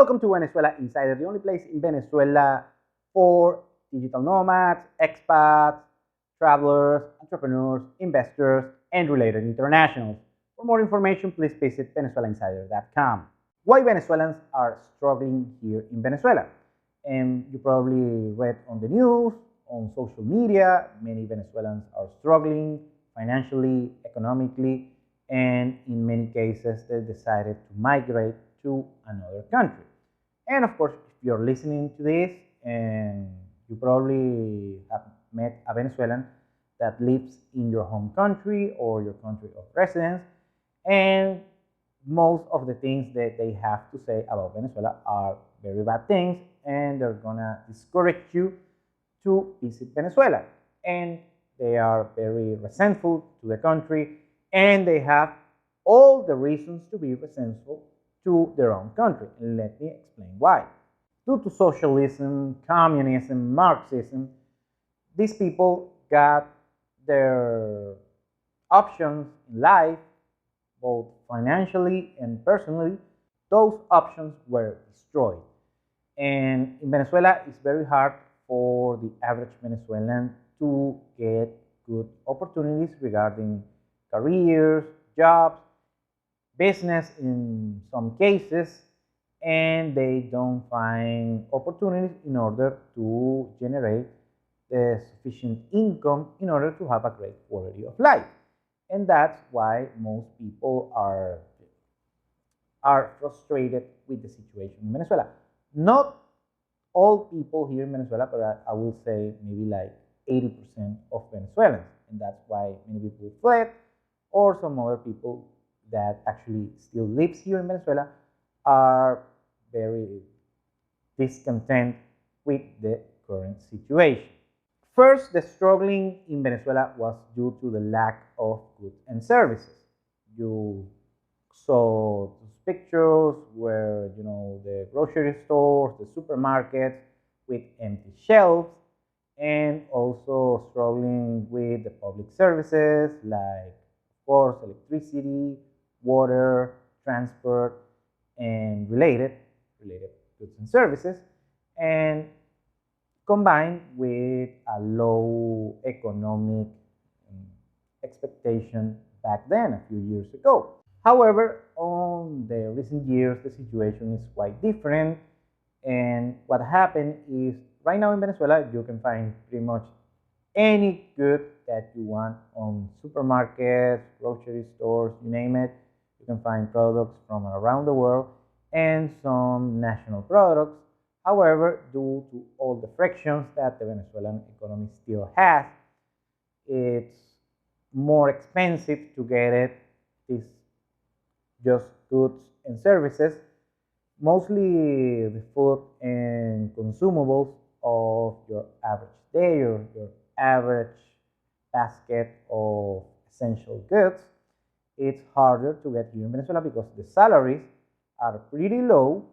Welcome to Venezuela Insider, the only place in Venezuela for digital nomads, expats, travelers, entrepreneurs, investors, and related internationals. For more information, please visit venezuelainsider.com. Why Venezuelans are struggling here in Venezuela? And you probably read on the news, on social media, many Venezuelans are struggling financially, economically, and in many cases they decided to migrate to another country. And of course, if you're listening to this and you probably have met a Venezuelan that lives in your home country or your country of residence, and most of the things that they have to say about Venezuela are very bad things, and they're gonna discourage you to visit Venezuela. And they are very resentful to the country, and they have all the reasons to be resentful to their own country. Let me explain why. Due to socialism, communism, Marxism, these people got their options in life, both financially and personally. Those options were destroyed. And in Venezuela, it's very hard for the average Venezuelan to get good opportunities regarding careers, jobs, business in some cases, and they don't find opportunities in order to generate the sufficient income in order to have a great quality of life. And that's why most people are frustrated with the situation in Venezuela. Not all people here in Venezuela, but I will say maybe like 80% of Venezuelans. And that's why many people fled, or some other people that actually still lives here in Venezuela are very discontent with the current situation. First, the struggling in Venezuela was due to the lack of goods and services. You saw pictures where the grocery stores, the supermarkets with empty shelves, and also struggling with the public services like, of course, electricity, water, transport, and related goods and services, and combined with a low economic expectation back then, a few years ago. However, on the recent years, the situation is quite different, and what happened is right now in Venezuela, you can find pretty much any good that you want on supermarkets, grocery stores, you name it. You can find products from around the world and some national products. However, due to all the frictions that the Venezuelan economy still has, it's more expensive to get it, these just goods and services, mostly the food and consumables of your average day or your average basket of essential goods. It's harder to get here in Venezuela because the salaries are pretty low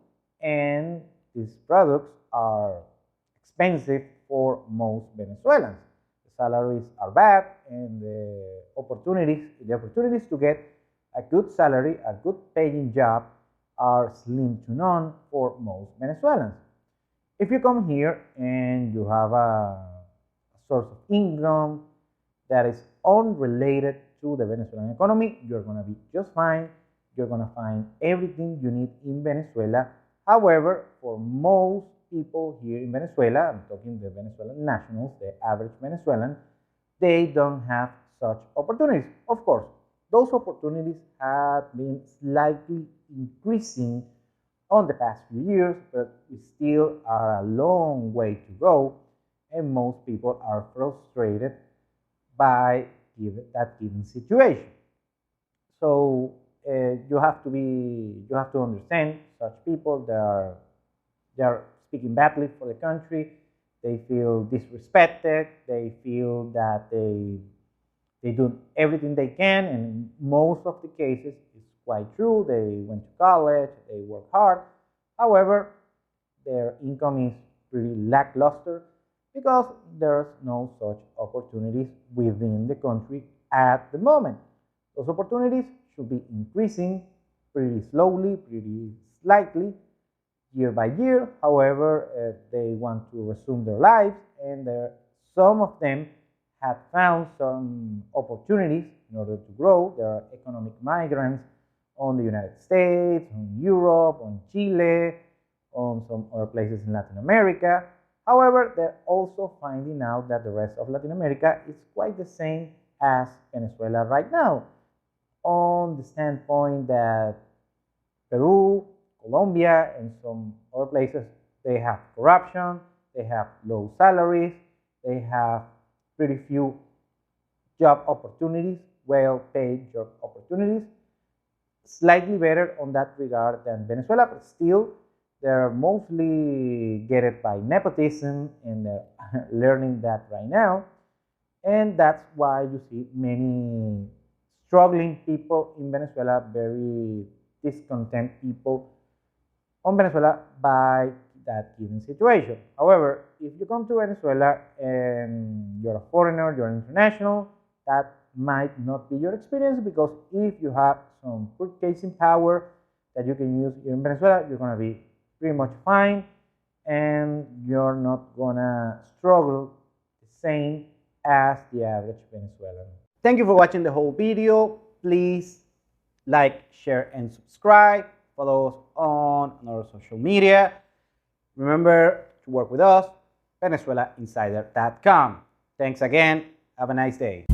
and these products are expensive for most Venezuelans. The salaries are bad, and the opportunities to get a good salary, a good paying job are slim to none for most Venezuelans. If you come here and you have a source of income that is unrelated to the Venezuelan economy, you're going to be just fine. You're going to find everything you need in Venezuela. However, for most people here in Venezuela, I'm talking the Venezuelan nationals, the average Venezuelan, they don't have such opportunities. Of course, those opportunities have been slightly increasing on the past few years, but we still are a long way to go, and most people are frustrated by that given situation. So you have to understand such people. They are speaking badly for the country. They feel disrespected. They feel that they do everything they can, and in most of the cases it's quite true. They went to college, they work hard. However, their income is pretty lackluster because there's no such opportunities within the country at the moment. Those opportunities should be increasing pretty slowly, pretty slightly, year by year. However, they want to resume their lives, and some of them have found some opportunities in order to grow. There are economic migrants on the United States, on Europe, on Chile, on some other places in Latin America. However, they're also finding out that the rest of Latin America is quite the same as Venezuela right now, on the standpoint that Peru, Colombia, and some other places, they have corruption, they have low salaries, they have pretty few job opportunities, well-paid job opportunities, slightly better on that regard than Venezuela, but still they're mostly get it by nepotism, and they're learning that right now. And that's why you see many struggling people in Venezuela, very discontent people on Venezuela by that given situation. However, if you come to Venezuela and you're a foreigner, you're international, that might not be your experience, because if you have some purchasing power that you can use here in Venezuela, you're going to be pretty much fine, and you're not going to struggle the same as the average Venezuelan. Thank you for watching the whole video. Please like, share, and subscribe. Follow us on our social media. Remember to work with us, VenezuelaInsider.com. Thanks again. Have a nice day.